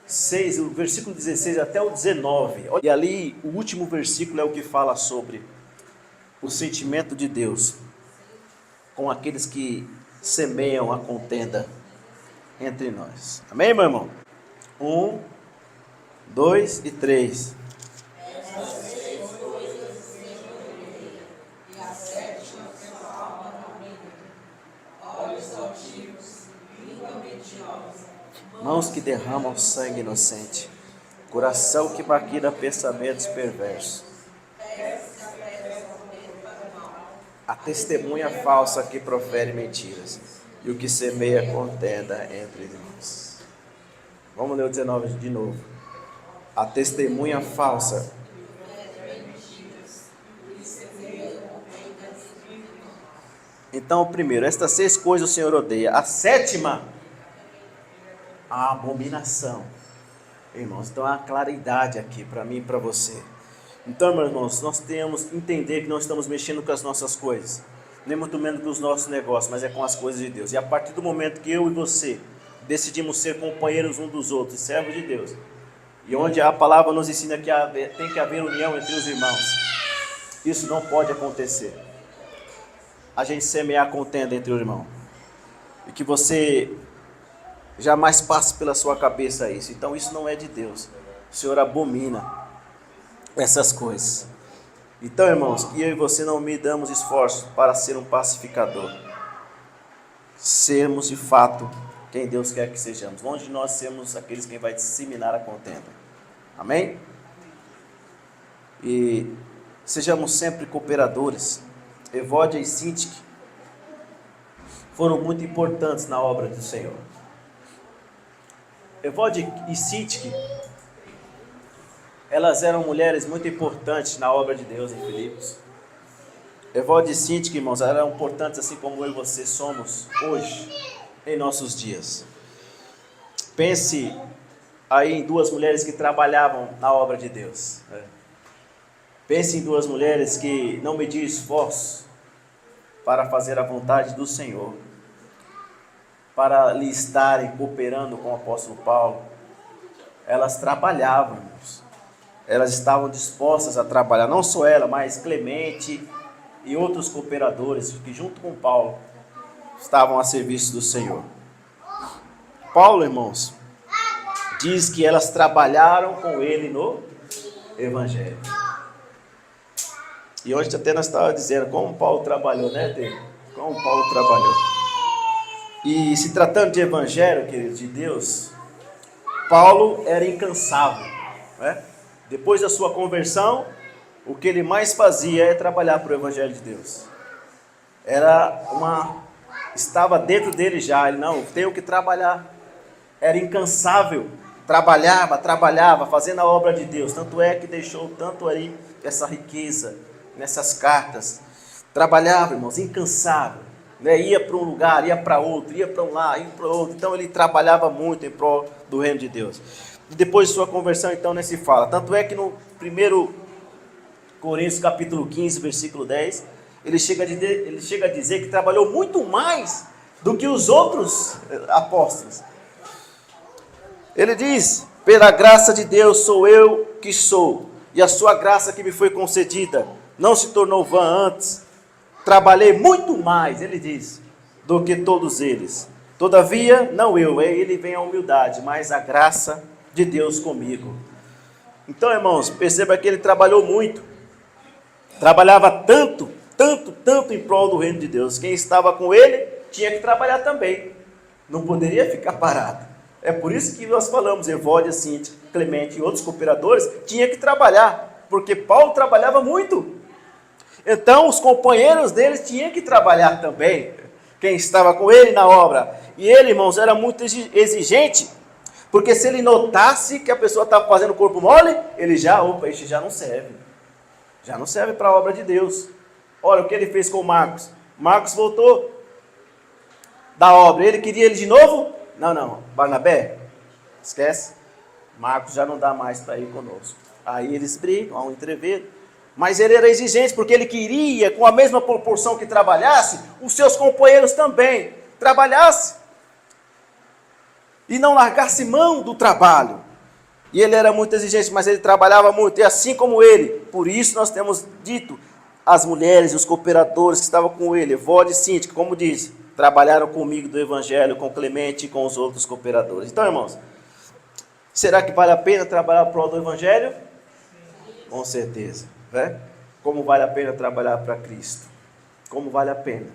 6, o versículo 16 até o 19. E ali, o último versículo é o que fala sobre o sentimento de Deus com aqueles que semeiam a contenda entre nós. Amém, meu irmão? 1, 2 e 3. Mãos que derramam sangue inocente, coração que maquina pensamentos perversos, a testemunha falsa que profere mentiras, e o que semeia contenda entre irmãos. Vamos ler o 19 de novo. A testemunha falsa. Então, o primeiro, estas 6 coisas o Senhor odeia. A 7ª, a abominação. Irmãos, então há uma claridade aqui para mim e para você. Então, meus irmãos, nós temos que entender que não estamos mexendo com as nossas coisas, nem muito menos com os nossos negócios, mas é com as coisas de Deus. E a partir do momento que eu e você decidimos ser companheiros um dos outros, servos de Deus, e onde a palavra nos ensina que tem que haver união entre os irmãos, isso não pode acontecer. A gente semear contenda entre o irmão, e que você jamais passe pela sua cabeça isso. Então isso não é de Deus. O Senhor abomina essas coisas. Então, irmãos, que eu e você não medamos esforço para ser um pacificador, sermos de fato quem Deus quer que sejamos, longe de nós sermos aqueles que vai disseminar a contenda. Amém? E sejamos sempre cooperadores. Evódia e Sintique foram muito importantes na obra do Senhor. Evode e Sintique, elas eram mulheres muito importantes na obra de Deus em Filipos. Evode e Sintique, irmãos, eram importantes assim como eu e você somos hoje, em nossos dias. Pense aí em duas mulheres que trabalhavam na obra de Deus. Pense em duas mulheres que não mediam esforço para fazer a vontade do Senhor, para lhe estarem cooperando com o apóstolo Paulo. Elas trabalhavam, irmãos. Elas estavam dispostas a trabalhar, não só ela, mas Clemente e outros cooperadores que junto com Paulo estavam a serviço do Senhor. Paulo, irmãos, diz que elas trabalharam com ele no Evangelho. E hoje até nós estávamos dizendo como Paulo trabalhou, né, Deus? Como Paulo trabalhou. E se tratando de Evangelho, queridos, de Deus, Paulo era incansável, né? Depois da sua conversão, o que ele mais fazia é trabalhar para o Evangelho de Deus. Estava dentro dele já, ele não, tenho que trabalhar. Era incansável, trabalhava, fazendo a obra de Deus. Tanto é que deixou tanto aí essa riqueza nessas cartas. Trabalhava, irmãos, incansável, né? Ia para um lugar, ia para outro, ia para um lá, ia para outro. Então ele trabalhava muito em prol do reino de Deus. E depois de sua conversão, então, nem se fala. Tanto é que no 1 Coríntios capítulo 15, versículo 10, ele chega a dizer que trabalhou muito mais do que os outros apóstolos. Ele diz: pela graça de Deus sou eu que sou, e a sua graça que me foi concedida não se tornou vã antes. Trabalhei muito mais, ele diz, do que todos eles. Todavia, não eu, ele vem a humildade, mas a graça de Deus comigo. Então, irmãos, perceba que ele trabalhou muito. Trabalhava tanto em prol do reino de Deus. Quem estava com ele tinha que trabalhar também. Não poderia ficar parado. É por isso que nós falamos, Evódia, Sintique, Clemente e outros cooperadores tinha que trabalhar, porque Paulo trabalhava muito. Então os companheiros deles tinham que trabalhar também, quem estava com ele na obra. E ele, irmãos, era muito exigente, porque se ele notasse que a pessoa estava fazendo corpo mole, ele este já não serve para a obra de Deus. Olha o que ele fez com Marcos. Marcos voltou da obra, ele queria ele de novo? Não, Barnabé, esquece, Marcos já não dá mais para ir conosco. Aí eles brigam, há um entreveiro, mas ele era exigente, porque ele queria, com a mesma proporção que trabalhasse, os seus companheiros também trabalhassem, e não largasse mão do trabalho. E ele era muito exigente, mas ele trabalhava muito, e assim como ele, por isso nós temos dito, as mulheres e os cooperadores que estavam com ele, Evódia e Sintique, como diz, trabalharam comigo do Evangelho, com Clemente e com os outros cooperadores. Então, irmãos, será que vale a pena trabalhar para o do Evangelho? Com certeza, né? Como vale a pena trabalhar para Cristo? Como vale a pena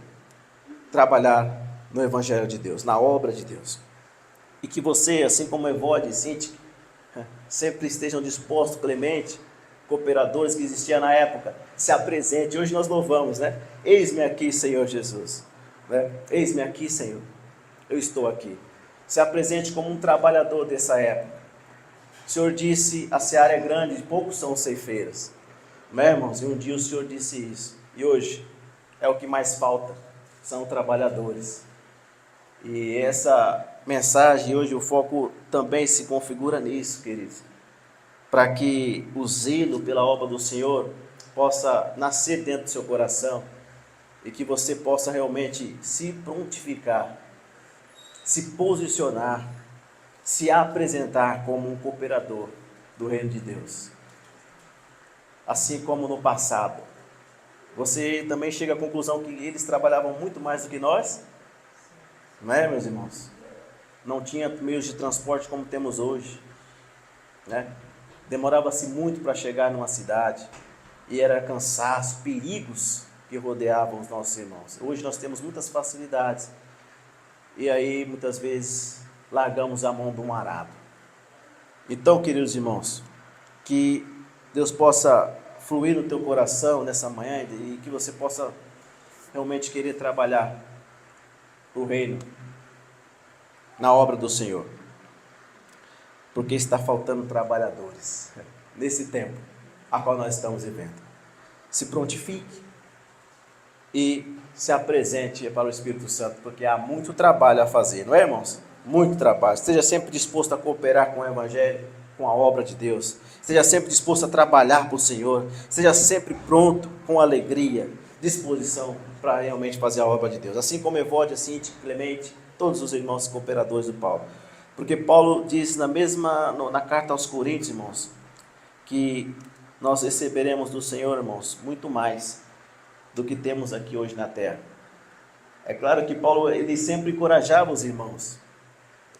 trabalhar no Evangelho de Deus, na obra de Deus? E que você, assim como Evódia e Sintique, sempre estejam dispostos, Clemente, cooperadores que existiam na época, se apresente. Hoje nós louvamos, né? Eis-me aqui, Senhor Jesus. Eis-me aqui, Senhor, eu estou aqui. Se apresente como um trabalhador dessa época. O Senhor disse, a seara é grande, poucos são os ceifeiros, né, irmãos? E um dia o Senhor disse isso, e hoje é o que mais falta, são trabalhadores. E essa mensagem hoje, o foco também se configura nisso, queridos, para que o zelo pela obra do Senhor possa nascer dentro do seu coração, e que você possa realmente se prontificar, se posicionar, se apresentar como um cooperador do reino de Deus. Assim como no passado. Você também chega à conclusão que eles trabalhavam muito mais do que nós? Não é, meus irmãos? Não tinha meios de transporte como temos hoje, né? Demorava-se muito para chegar numa cidade, e era cansaço, perigos que rodeavam os nossos irmãos. Hoje nós temos muitas facilidades, e aí muitas vezes largamos a mão do arado. Então, queridos irmãos, que Deus possa fluir no teu coração nessa manhã, e que você possa realmente querer trabalhar o reino, na obra do Senhor. Porque está faltando trabalhadores nesse tempo a qual nós estamos vivendo. Se prontifique e se apresente para o Espírito Santo, porque há muito trabalho a fazer, não é, irmãos? Muito trabalho. Esteja sempre disposto a cooperar com o Evangelho, com a obra de Deus. Esteja sempre disposto a trabalhar para o Senhor. Esteja sempre pronto, com alegria, disposição para realmente fazer a obra de Deus. Assim como Evódia, Cinti, Clemente, todos os irmãos cooperadores do Paulo. Porque Paulo diz na carta aos Coríntios, irmãos, que nós receberemos do Senhor, irmãos, muito mais do que temos aqui hoje na terra. É claro que Paulo, ele sempre encorajava os irmãos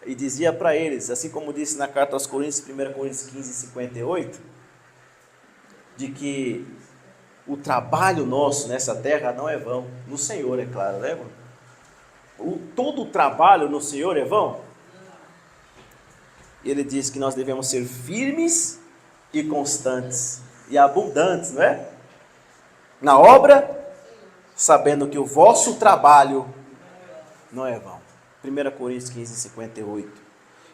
e dizia para eles, assim como disse na carta aos Coríntios, 1 Coríntios 15, 58, de que o trabalho nosso nessa terra não é vão, no Senhor, é claro, né, irmão? Todo o trabalho no Senhor é vão. E ele diz que nós devemos ser firmes e constantes e abundantes, não é? Na obra, sabendo que o vosso trabalho não é vão. 1 Coríntios 15, 58.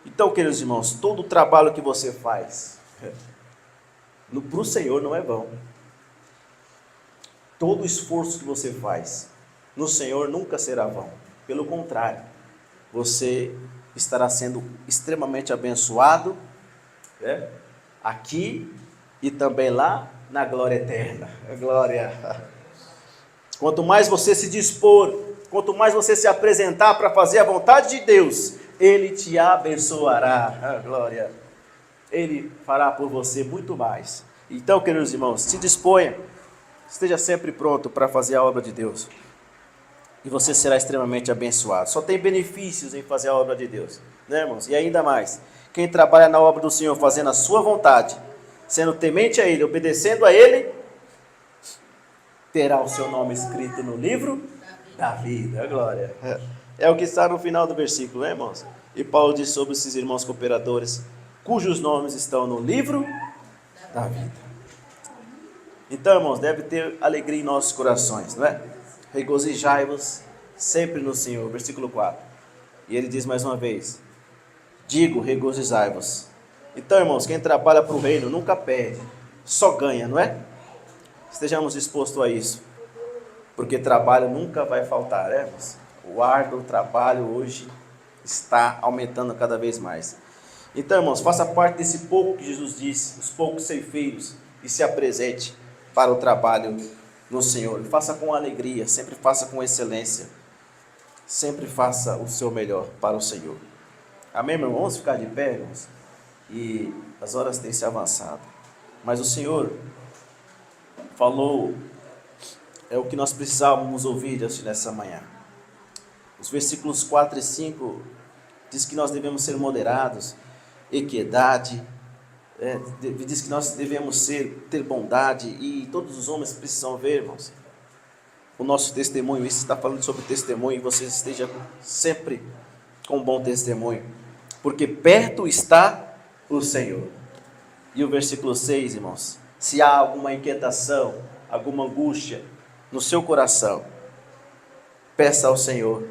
Então, queridos irmãos, todo o trabalho que você faz para o Senhor não é vão. Todo o esforço que você faz no Senhor nunca será vão. Pelo contrário, você estará sendo extremamente abençoado, né? Aqui e também lá na glória eterna. Glória. Quanto mais você se dispor, quanto mais você se apresentar para fazer a vontade de Deus, Ele te abençoará. Glória. Ele fará por você muito mais. Então, queridos irmãos, se disponha, esteja sempre pronto para fazer a obra de Deus. E você será extremamente abençoado. Só tem benefícios em fazer a obra de Deus, né, irmãos? E ainda mais, quem trabalha na obra do Senhor, fazendo a sua vontade, sendo temente a Ele, obedecendo a Ele, terá o seu nome escrito no livro da vida. Glória. É o que está no final do versículo, né, irmãos? E Paulo diz sobre esses irmãos cooperadores, cujos nomes estão no livro da vida. Então, irmãos, deve ter alegria em nossos corações, não é? Regozijai-vos sempre no Senhor, versículo 4. E ele diz mais uma vez, digo, regozijai-vos. Então, irmãos, quem trabalha para o reino nunca perde, só ganha, não é? Estejamos dispostos a isso, porque trabalho nunca vai faltar, né, irmãos? O árduo trabalho hoje está aumentando cada vez mais. Então, irmãos, faça parte desse pouco que Jesus disse, os poucos ceifeiros, e se apresente para o trabalho no Senhor. Faça com alegria, sempre faça com excelência, sempre faça o seu melhor para o Senhor. Amém, meu irmão? Vamos ficar de pé, irmãos? E as horas têm se avançado, mas o Senhor falou, é o que nós precisávamos ouvir nessa manhã. Os versículos 4 e 5 diz que nós devemos ser moderados, equidade, diz que nós devemos ter bondade, e todos os homens precisam ver, irmãos, o nosso testemunho. Isso está falando sobre testemunho, e você esteja sempre com bom testemunho, porque perto está o Senhor. E o versículo 6, irmãos, se há alguma inquietação, alguma angústia no seu coração, peça ao Senhor,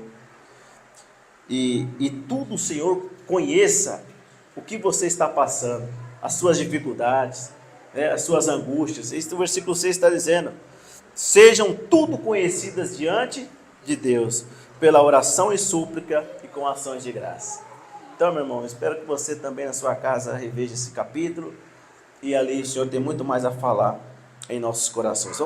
e tudo o Senhor conheça o que você está passando, as suas dificuldades, as suas angústias. Isso o versículo 6 está dizendo, sejam tudo conhecidas diante de Deus, pela oração e súplica e com ações de graça. Então, meu irmão, espero que você também na sua casa reveja esse capítulo, e ali o Senhor tem muito mais a falar em nossos corações.